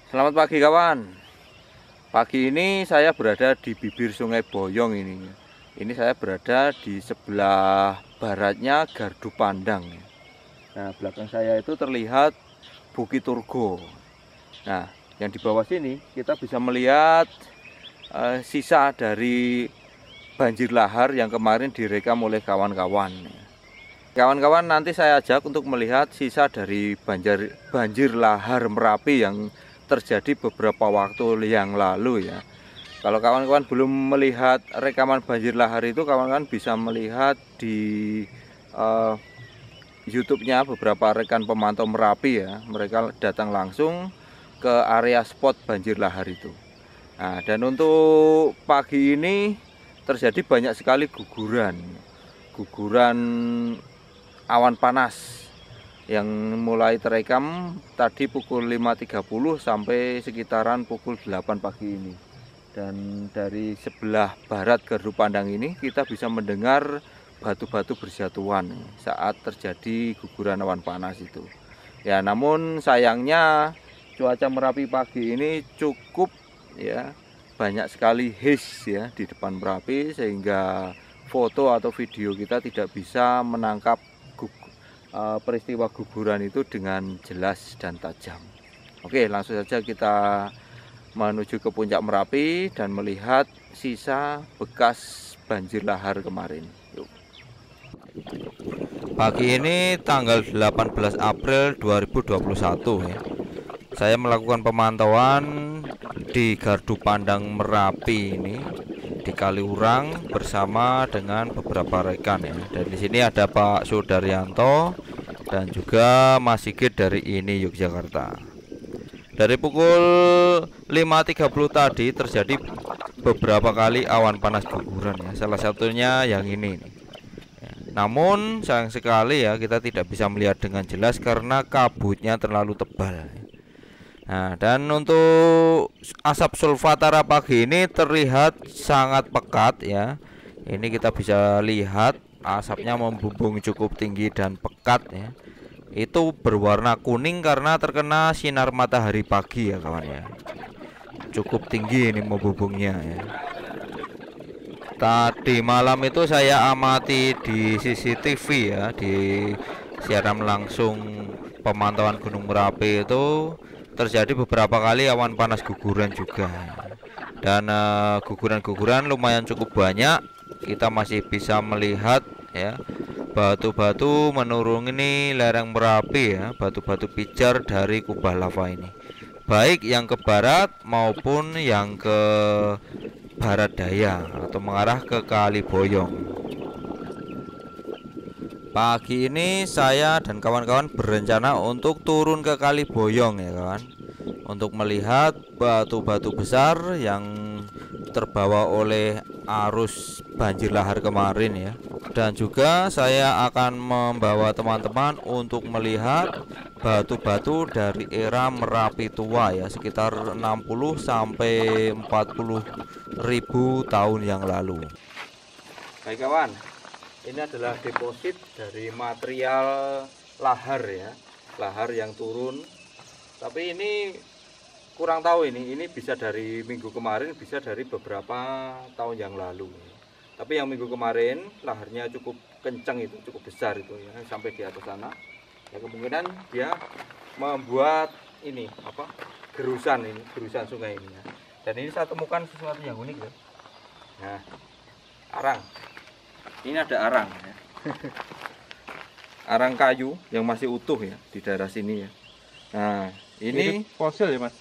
Selamat pagi kawan. Pagi ini saya berada di bibir Sungai Boyong ini. Ini saya berada di sebelah baratnya Gardu Pandang. Nah, belakang saya itu terlihat Bukit Turgo. Nah, yang di bawah sini kita bisa melihat sisa dari banjir lahar yang kemarin direkam oleh kawan-kawan. Kawan-kawan, nanti saya ajak untuk melihat sisa dari banjir lahar Merapi yang terjadi beberapa waktu yang lalu ya. Kalau kawan-kawan belum melihat rekaman banjir lahar itu, kawan-kawan bisa melihat di YouTube-nya beberapa rekan pemantau Merapi ya. Mereka datang langsung ke area spot banjir lahar itu. Nah, dan untuk pagi ini terjadi banyak sekali guguran awan panas yang mulai terekam tadi pukul 5.30 sampai sekitaran pukul 8 pagi ini. Dan dari sebelah barat Gardu Pandang ini kita bisa mendengar batu-batu berjatuhan saat terjadi guguran awan panas itu. Ya, namun sayangnya cuaca Merapi pagi ini cukup ya, banyak sekali haze ya di depan Merapi, sehingga foto atau video kita tidak bisa menangkap peristiwa guguran itu dengan jelas dan tajam. Oke, langsung saja kita menuju ke puncak Merapi dan melihat sisa bekas banjir lahar kemarin. Yuk. Pagi ini tanggal 18 April 2021 ya. Saya melakukan pemantauan di Gardu Pandang Merapi ini di Kaliurang bersama dengan beberapa rekan ya. Dan di sini ada Pak Sudaryanto dan juga Mas Sigit dari INI Yogyakarta. Dari pukul 5.30 tadi terjadi beberapa kali awan panas guguran ya. Salah satunya yang ini nih. Namun sayang sekali ya, kita tidak bisa melihat dengan jelas karena kabutnya terlalu tebal. Nah, dan untuk asap sulfatara pagi ini terlihat sangat pekat ya. Ini kita bisa lihat asapnya membumbung cukup tinggi dan pekat ya. Itu berwarna kuning karena terkena sinar matahari pagi ya kawan ya. Cukup tinggi ini membumbungnya ya. Tadi malam itu saya amati di CCTV ya, di siaran langsung pemantauan Gunung Merapi itu terjadi beberapa kali awan panas guguran juga. Dan guguran-guguran lumayan cukup banyak. Kita masih bisa melihat ya, batu-batu menuruni lereng Merapi ya, batu-batu pijar dari kubah lava ini. Baik yang ke barat maupun yang ke barat daya atau mengarah ke Kali Boyong. Pagi ini saya dan kawan-kawan berencana untuk turun ke Kali Boyong ya kawan, untuk melihat batu-batu besar yang terbawa oleh arus banjir lahar kemarin ya. Dan juga saya akan membawa teman-teman untuk melihat batu-batu dari era Merapi tua ya, sekitar 60 sampai 40 ribu tahun yang lalu. Baik kawan, ini adalah deposit dari material lahar ya, lahar yang turun. Tapi ini kurang tahu, ini bisa dari minggu kemarin, bisa dari beberapa tahun yang lalu. Tapi yang minggu kemarin laharnya cukup kencang, itu cukup besar itu ya, sampai di atas sana. Ya, kemungkinan dia membuat ini apa, gerusan sungai ini ya. Dan ini saya temukan sesuatu yang unik ya. Nah, arang. Ini ada arang ya. Arang kayu yang masih utuh ya di daerah sini ya. Nah, ini fosil ya Mas?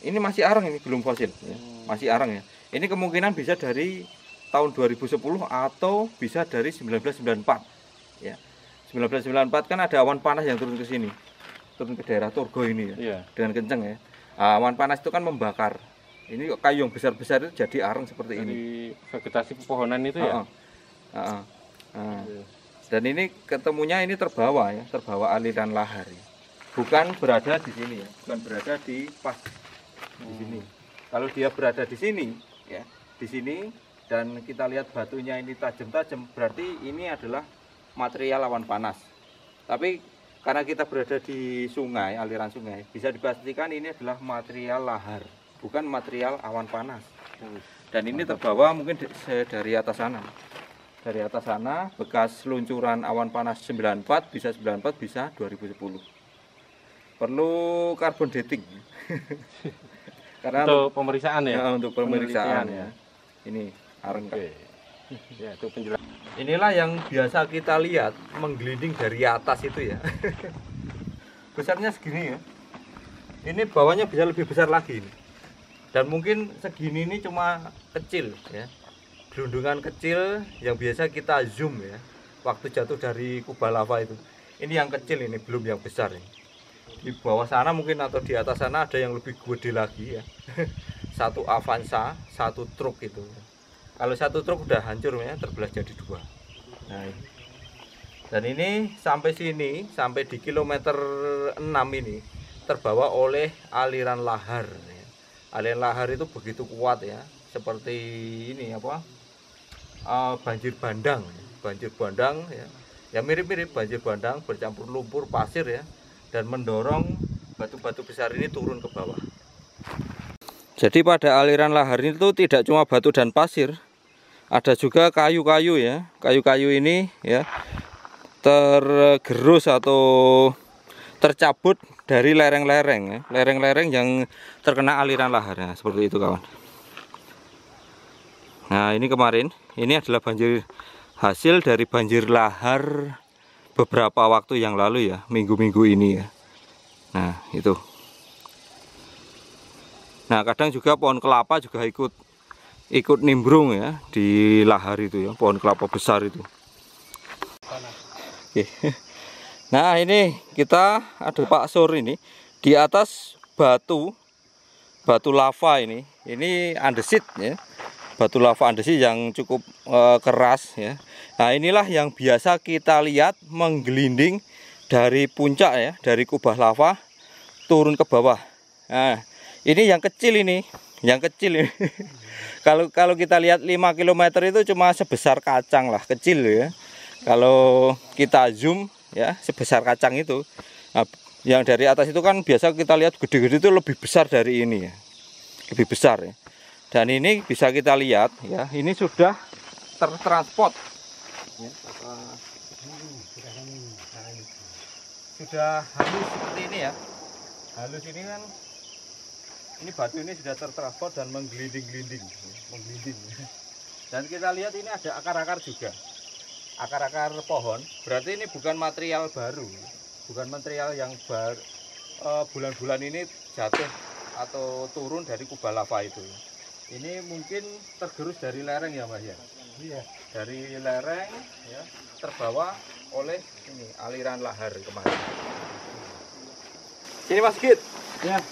Ini masih arang, ini belum fosil ya. Masih arang ya. Ini kemungkinan bisa dari tahun 2010 atau bisa dari 1994 ya. 1994 kan ada awan panas yang turun ke sini, turun ke daerah Turgo ini ya, Iya. dengan kenceng ya. Awan panas itu kan membakar. Ini kayu yang besar-besar itu jadi arang seperti Dari ini. vegetasi pepohonan itu ya. Nah, dan ini ketemunya ini terbawa ya, terbawa aliran lahar ya. Bukan berada di sini ya, bukan berada di pas di sini. Kalau dia berada di sini ya, di sini, dan kita lihat batunya ini tajam-tajam, berarti ini adalah material awan panas. Tapi karena kita berada di sungai, aliran sungai, bisa dipastikan ini adalah material lahar, bukan material awan panas. Dan ini terbawa mungkin dari atas sana. Dari atas sana bekas luncuran awan panas 94, bisa 94, bisa 2010. Perlu carbon dating. Karena untuk pemeriksaan ya. Untuk pemeriksaan ya. Ini areng. Ya, itu penjelasan. Inilah yang biasa kita lihat menggelinding dari atas itu ya. Besarnya segini ya. Ini bawahnya bisa lebih besar lagi ini. Dan mungkin segini ini cuma kecil ya. Gelundungan kecil yang biasa kita zoom ya. Waktu jatuh dari kubah lava itu. Ini yang kecil, ini belum yang besar ini. Di bawah sana mungkin atau di atas sana ada yang lebih gede lagi ya. Satu Avanza, satu truk itu. Kalau satu truk udah hancur ya, terbelah jadi dua. Nah, ini. Dan ini sampai sini, sampai di kilometer 6 ini terbawa oleh aliran lahar ya. Aliran lahar itu begitu kuat ya, seperti ini apa? Banjir bandang ya. Ya mirip-mirip banjir bandang bercampur lumpur pasir ya, dan mendorong batu-batu besar ini turun ke bawah. Jadi pada aliran lahar itu tidak cuma batu dan pasir, ada juga kayu-kayu ya. Kayu-kayu ini ya tergerus atau tercabut dari lereng-lereng ya. Lereng-lereng yang terkena aliran lahar ya, seperti itu kawan. Nah, ini kemarin, ini adalah banjir hasil dari banjir lahar beberapa waktu yang lalu ya, minggu-minggu ini ya. Nah, itu. Nah, kadang juga pohon kelapa juga ikut nimbrung ya di lahar itu ya, pohon kelapa besar itu. Oke. Nah, ini kita ada Pak Sur ini di atas batu lava ini andesit ya. Batu lava andesit yang cukup keras ya. Nah, inilah yang biasa kita lihat menggelinding dari puncak ya, dari kubah lava turun ke bawah. Nah, ini yang kecil ini. Kalau kita lihat 5 km itu cuma sebesar kacang lah, kecil ya. Kalau kita zoom ya, sebesar kacang itu. Nah, yang dari atas itu kan biasa kita lihat gede-gede itu lebih besar dari ini ya. Lebih besar ya. Dan ini bisa kita lihat ya, ini sudah tertransport ya, sudah halus seperti ini ya. Halus ini kan, ini batu ini sudah tertransport dan menggelinding. Dan kita lihat ini ada akar-akar juga, akar-akar pohon. Berarti ini bukan material baru, bukan material yang bulan-bulan ini jatuh atau turun dari kubah lava itu. Ini mungkin tergerus dari lereng ya Mbak ya? Iya. Dari lereng ya, terbawa oleh ini aliran lahar kemarin. Sini Mas Git. Ya.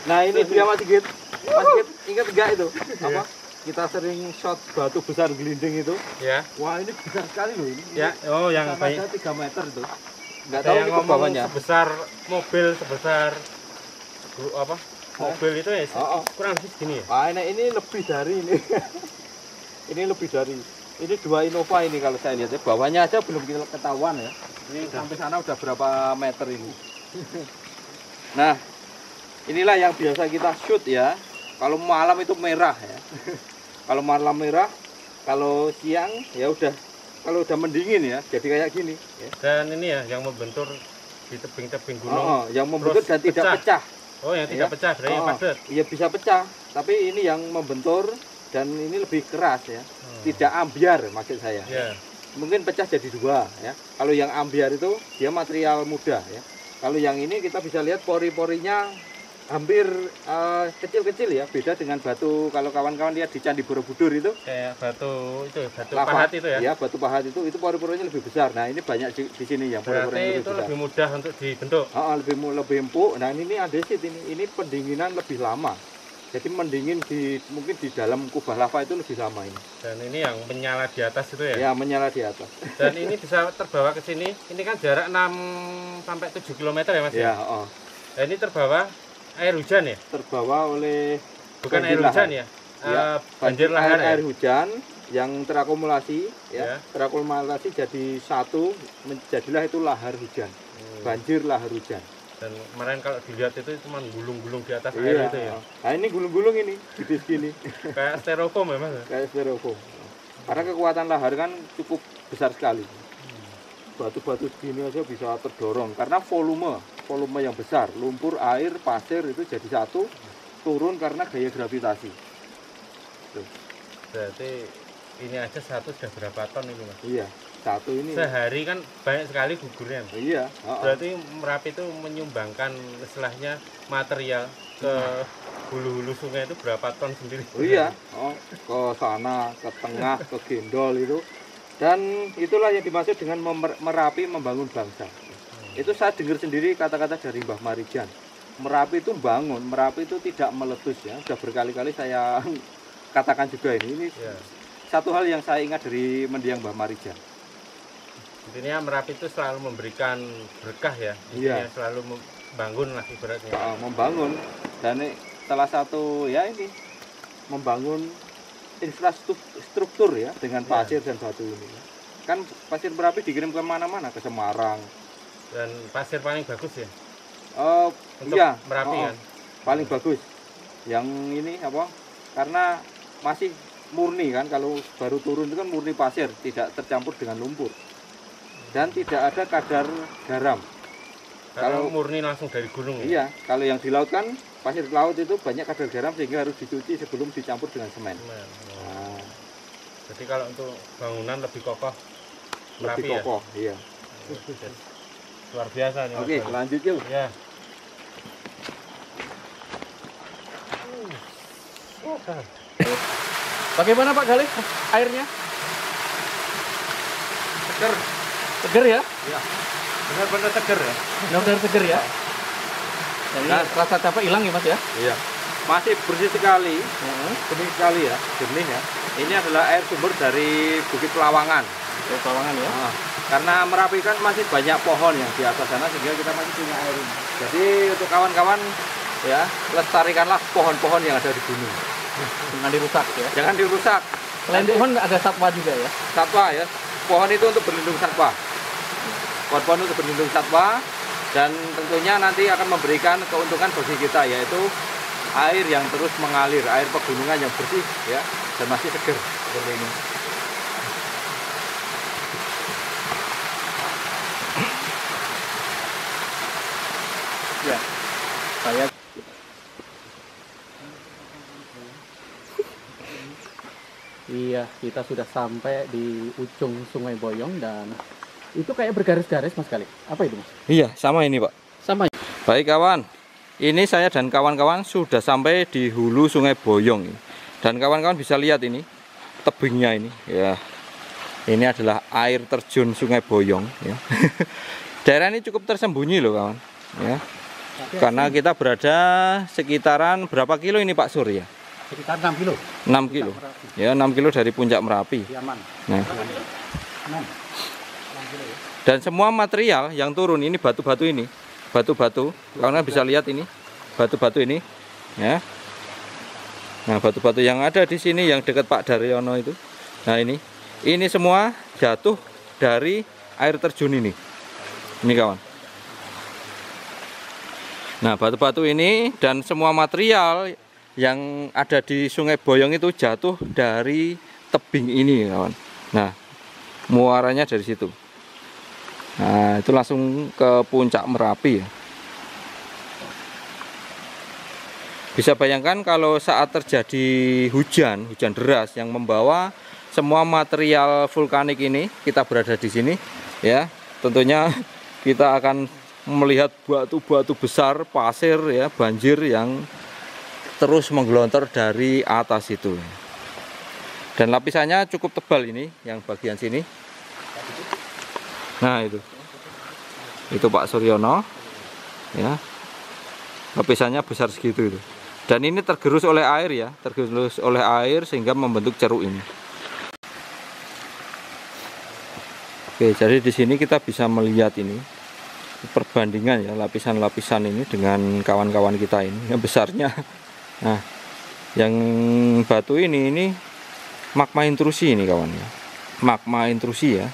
Nah, ini dia Mas Git. Mas Git, ingat enggak itu? Apa? Kita sering shot batu besar gelinding itu. Ya. Wah, ini besar sekali loh ini. Ya. Oh, yang banyak 3 meter itu. Enggak tahu ini bawahnya. Sebesar mobil, sebesar apa? Mobil itu ya kurang lebih segini ya? Ah, ini lebih dari ini. Ini lebih dari. Ini 2 Innova ini kalau saya lihat ya. Bawahnya aja belum ketahuan ya. Ini sampai sana udah berapa meter ini. Nah, inilah yang biasa kita shoot ya. Kalau malam itu merah ya. Kalau malam merah, kalau siang ya udah, kalau udah mendingin ya, jadi kayak gini ya. Dan ini ya yang membentur di tebing-tebing gunung. Yang membentur dan tidak pecah. Oh, yang tidak pecah, berarti yang padat. Iya, bisa pecah, tapi ini yang membentur dan ini lebih keras ya. Tidak ambiar maksud saya. Yeah. Mungkin pecah jadi 2 ya. Kalau yang ambiar itu dia material mudah ya. Kalau yang ini kita bisa lihat pori-porinya hampir kecil-kecil ya. Beda dengan batu, kalau kawan-kawan lihat di Candi Borobudur itu. Kayak batu itu, batu lava, pahat itu ya. Iya, batu pahat itu pori-porinya lebih besar. Nah, ini banyak di sini ya pori-porinya lebih besar. Lebih mudah untuk dibentuk. Lebih empuk. Nah, ini andesit ini pendinginan lebih lama. Jadi mendingin mungkin di dalam kubah lava itu lebih lama ini. Dan ini yang menyala di atas itu ya? Ya, menyala di atas. Dan ini bisa terbawa ke sini. Ini kan jarak 6 sampai 7 km ya Mas? Ya, Dan ini terbawa air hujan ya? Terbawa oleh bukan air hujan ya? Banjir lahar ya? Air hujan yang terakumulasi ya. Terakumulasi jadi satu, menjadilah itu lahar hujan. banjir lahar hujan. Dan kemarin kalau dilihat itu cuma gulung-gulung di atas air itu ya. Nah ini gulung-gulung ini, gede segini. Kayak styrofoam ya Mas? Kayak styrofoam. Karena kekuatan lahar kan cukup besar sekali. Batu-batu segini aja bisa terdorong karena volume yang besar, lumpur, air, pasir itu jadi satu, turun karena gaya gravitasi. Tuh. Berarti ini aja satu sudah berapa ton itu Mas? Iya, satu ini. Sehari kan banyak sekali gugurnya. Iya. Berarti Merapi itu menyumbangkan istilahnya material ke hulu-hulu sungai itu berapa ton sendiri? Oh iya, ke sana, ke tengah, ke Gendol itu. Dan itulah yang dimaksud dengan Merapi membangun bangsa. Itu saya dengar sendiri kata-kata dari Mbah Marijan. Merapi itu bangun, Merapi itu tidak meletus ya. Sudah berkali-kali saya katakan juga ini Ya. satu hal yang saya ingat dari mendiang Mbah Marijan. Intinya Merapi itu selalu memberikan berkah ya. Intinya selalu membangun lah ibaratnya. Membangun, dan salah satu ya ini membangun infrastruktur ya dengan pasir dan batu ini. Kan pasir Merapi dikirim ke mana-mana, ke Semarang. Dan pasir paling bagus ya. Untuk Iya, Merapi kan. paling bagus. Yang ini apa? Karena masih murni kan, kalau baru turun itu kan murni pasir, tidak tercampur dengan lumpur. Dan tidak ada kadar garam. Kalau murni langsung dari gunung ya. Iya, kalau yang di laut kan pasir laut itu banyak kadar garam sehingga harus dicuci sebelum dicampur dengan semen. Nah, jadi kalau untuk bangunan lebih kokoh Merapi lebih kokoh, ya? iya. Luar biasa nih. Oke, lanjut yuk. Ya. Bagaimana Pak Galih airnya? Seger. Seger ya? Iya. Benar-benar seger ya. Benar-benar seger ya? Jadi rasa capek hilang ya Mas ya? Iya. Masih bersih sekali. Bening sekali ya, jernih ya. Ini adalah air sumber dari Bukit Pelawangan. Bukit Pelawangan ya. Karena Merapi kan masih banyak pohon yang di atas sana sehingga kita masih punya air ini. Jadi untuk kawan-kawan ya, lestarikanlah pohon-pohon yang ada di gunung. Jangan dirusak ya. Jangan dirusak. Selain pohon ada satwa juga ya. Satwa ya. Pohon itu untuk berlindung satwa. Pohon-pohon untuk berlindung satwa, dan tentunya nanti akan memberikan keuntungan bagi kita, yaitu air yang terus mengalir, air pegunungan yang bersih ya dan masih seger seperti ini. Ya. Saya Iya, kita sudah sampai di ujung Sungai Boyong dan itu kayak bergaris-garis Mas Galih. Apa itu Mas? Iya, sama ini Pak. Sama. Baik kawan, ini saya dan kawan-kawan sudah sampai di hulu Sungai Boyong. Dan kawan-kawan bisa lihat ini, tebingnya ini. Ya, ini adalah air terjun Sungai Boyong. Ya. Daerah ini cukup tersembunyi loh kawan. Ya. Karena kita berada sekitaran berapa kilo ini Pak Sur ya? Sekitar 6 kilo. 6 kilo. Ya, 6 kilo dari puncak Merapi. Aman. Nah. 6 kilo ya. Dan semua material yang turun ini batu-batu ini, batu-batu, karena bisa lihat ini, batu-batu ini, ya. Nah, batu-batu yang ada di sini yang dekat Pak Daryono itu. Nah, ini semua jatuh dari air terjun ini. Ini kawan. Nah, batu-batu ini dan semua material yang ada di Sungai Boyong itu jatuh dari tebing ini kawan. Nah, muaranya dari situ. Nah, itu langsung ke puncak Merapi ya. Bisa bayangkan kalau saat terjadi hujan deras yang membawa semua material vulkanik ini, kita berada di sini ya. Tentunya kita akan melihat batu-batu besar, pasir ya, banjir yang terus menggelontor dari atas itu. Dan lapisannya cukup tebal ini, yang bagian sini. Nah, itu Pak Suryono ya, lapisannya besar segitu itu, dan ini tergerus oleh air ya, tergerus oleh air sehingga membentuk ceruk ini. Oke, jadi di sini kita bisa melihat ini perbandingan ya, lapisan-lapisan ini dengan kawan-kawan kita ini yang besarnya. Nah, yang batu ini magma intrusi ini kawan ya, magma intrusi ya.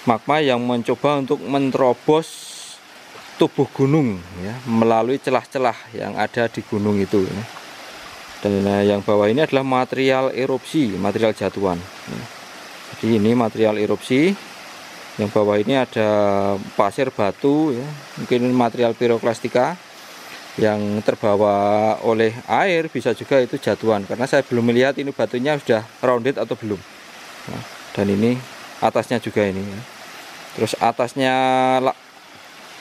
Magma yang mencoba untuk menerobos tubuh gunung ya, melalui celah-celah yang ada di gunung itu ya. Dan yang bawah ini adalah material erupsi, material jatuhan ya. Jadi ini material erupsi. Yang bawah ini ada pasir batu ya, mungkin material piroklastika yang terbawa oleh air, bisa juga itu jatuhan, karena saya belum melihat ini batunya sudah rounded atau belum. Nah, dan ini atasnya juga ini ya. Terus atasnya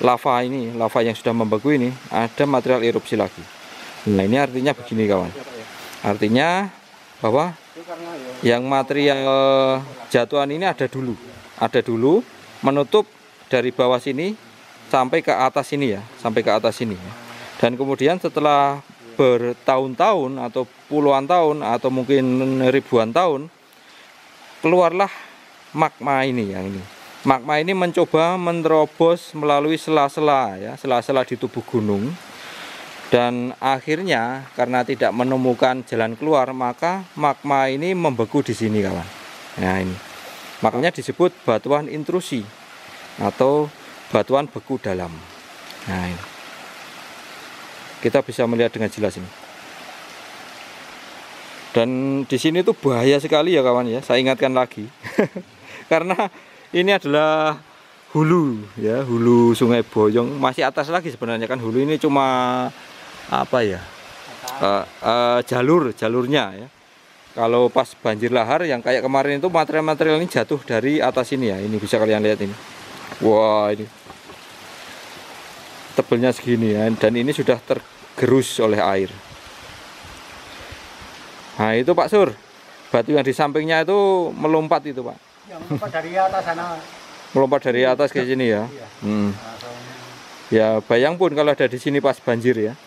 lava ini, lava yang sudah membeku ini, ada material erupsi lagi. Nah ini artinya begini kawan, artinya bahwa yang material jatuhan ini ada dulu menutup dari bawah sini sampai ke atas sini ya, sampai ke atas sini ya. Dan kemudian setelah bertahun-tahun atau puluhan tahun atau mungkin ribuan tahun, keluarlah magma ini yang ini. Magma ini mencoba menerobos melalui sela-sela ya, sela-sela di tubuh gunung. Dan akhirnya karena tidak menemukan jalan keluar, maka magma ini membeku di sini kawan. Nah ini, makanya disebut batuan intrusi atau batuan beku dalam. Nah ini, kita bisa melihat dengan jelas ini. Dan di sini tuh bahaya sekali ya kawan ya. Saya ingatkan lagi, karena ini adalah hulu ya, hulu Sungai Boyong. Masih atas lagi sebenarnya kan, hulu ini cuma apa ya, jalurnya ya. Kalau pas banjir lahar yang kayak kemarin itu, material-material ini jatuh dari atas ini ya. Ini bisa kalian lihat ini. Wah ini tebelnya segini ya, dan ini sudah tergerus oleh air. Nah itu Pak Sur, batu yang di sampingnya itu melompat itu Pak. Yang melompat dari atas sana. Melompat dari atas ke sini ya. Ya bayang pun kalau ada di sini pas banjir ya.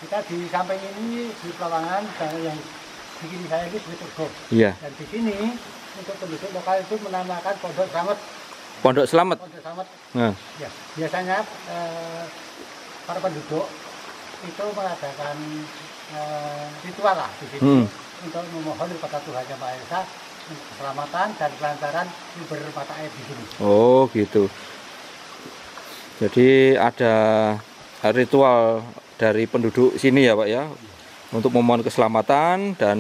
Kita di samping ini di Pelawangan, yang di sini saya ini di Turgo. Iya. Dan di sini untuk penduduk lokal itu menamakan Pondok Slamet. Pondok Slamet. Pondok Slamet. Nah. Ya, biasanya para penduduk itu mengadakan ritual lah di sini untuk memohon kepada Tuhan Yang Maha Esa keselamatan dan kelancaran sumber mata air di sini. Oh gitu. Jadi ada ritual dari penduduk sini ya Pak ya, untuk memohon keselamatan dan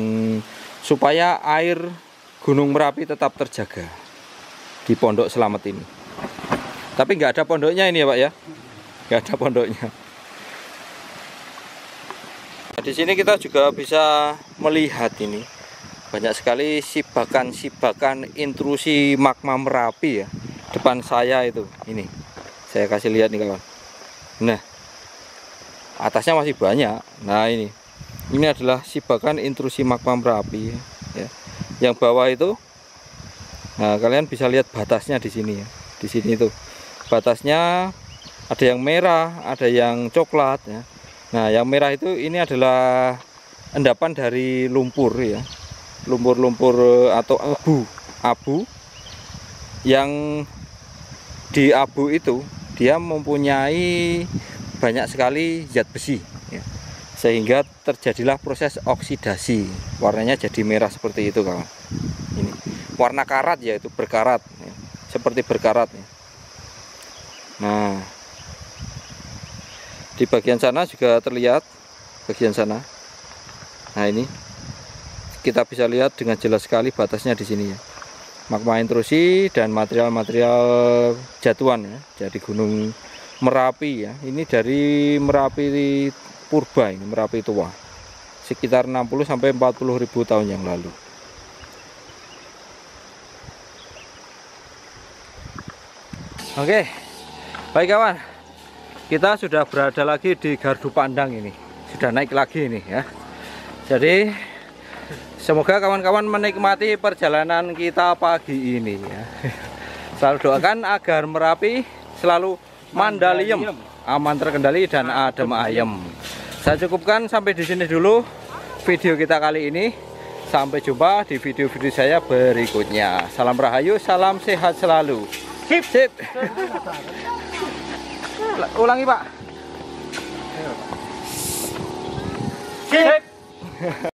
supaya air Gunung Merapi tetap terjaga di Pondok Slamet ini. Tapi nggak ada pondoknya ini ya Pak ya, nggak ada pondoknya. Nah, di sini kita juga bisa melihat ini banyak sekali sibakan intrusi magma Merapi ya. Depan saya itu, ini saya kasih lihat nih kawan. Nah atasnya masih banyak. Nah ini adalah sibakan intrusi magma Merapi ya. Yang bawah itu, nah kalian bisa lihat batasnya di sini ya. Di sini itu batasnya ada yang merah, ada yang coklat ya. Nah yang merah itu ini adalah endapan dari lumpur ya, lumpur-lumpur atau abu yang di abu itu dia mempunyai banyak sekali zat besi ya, sehingga terjadilah proses oksidasi, warnanya jadi merah seperti itu kawan. Ini warna karat ya, itu berkarat ya, seperti berkarat ya. Nah di bagian sana juga terlihat, bagian sana. Nah ini kita bisa lihat dengan jelas sekali batasnya di sini ya, magma intrusi dan material-material jatuhan ya, jadi Gunung Merapi ya. Ini dari Merapi purba, ini Merapi tua, sekitar 60 sampai 40 ribu tahun yang lalu. Oke, baik kawan, kita sudah berada lagi di Gardu Pandang ini, sudah naik lagi ini ya. Jadi semoga kawan-kawan menikmati perjalanan kita pagi ini ya. Selalu doakan agar Merapi selalu mandalium, aman terkendali dan adem ayem. Saya cukupkan sampai di sini dulu video kita kali ini. Sampai jumpa di video-video saya berikutnya. Salam rahayu, salam sehat selalu. Sip, sip. Ulangi Pak. Sip.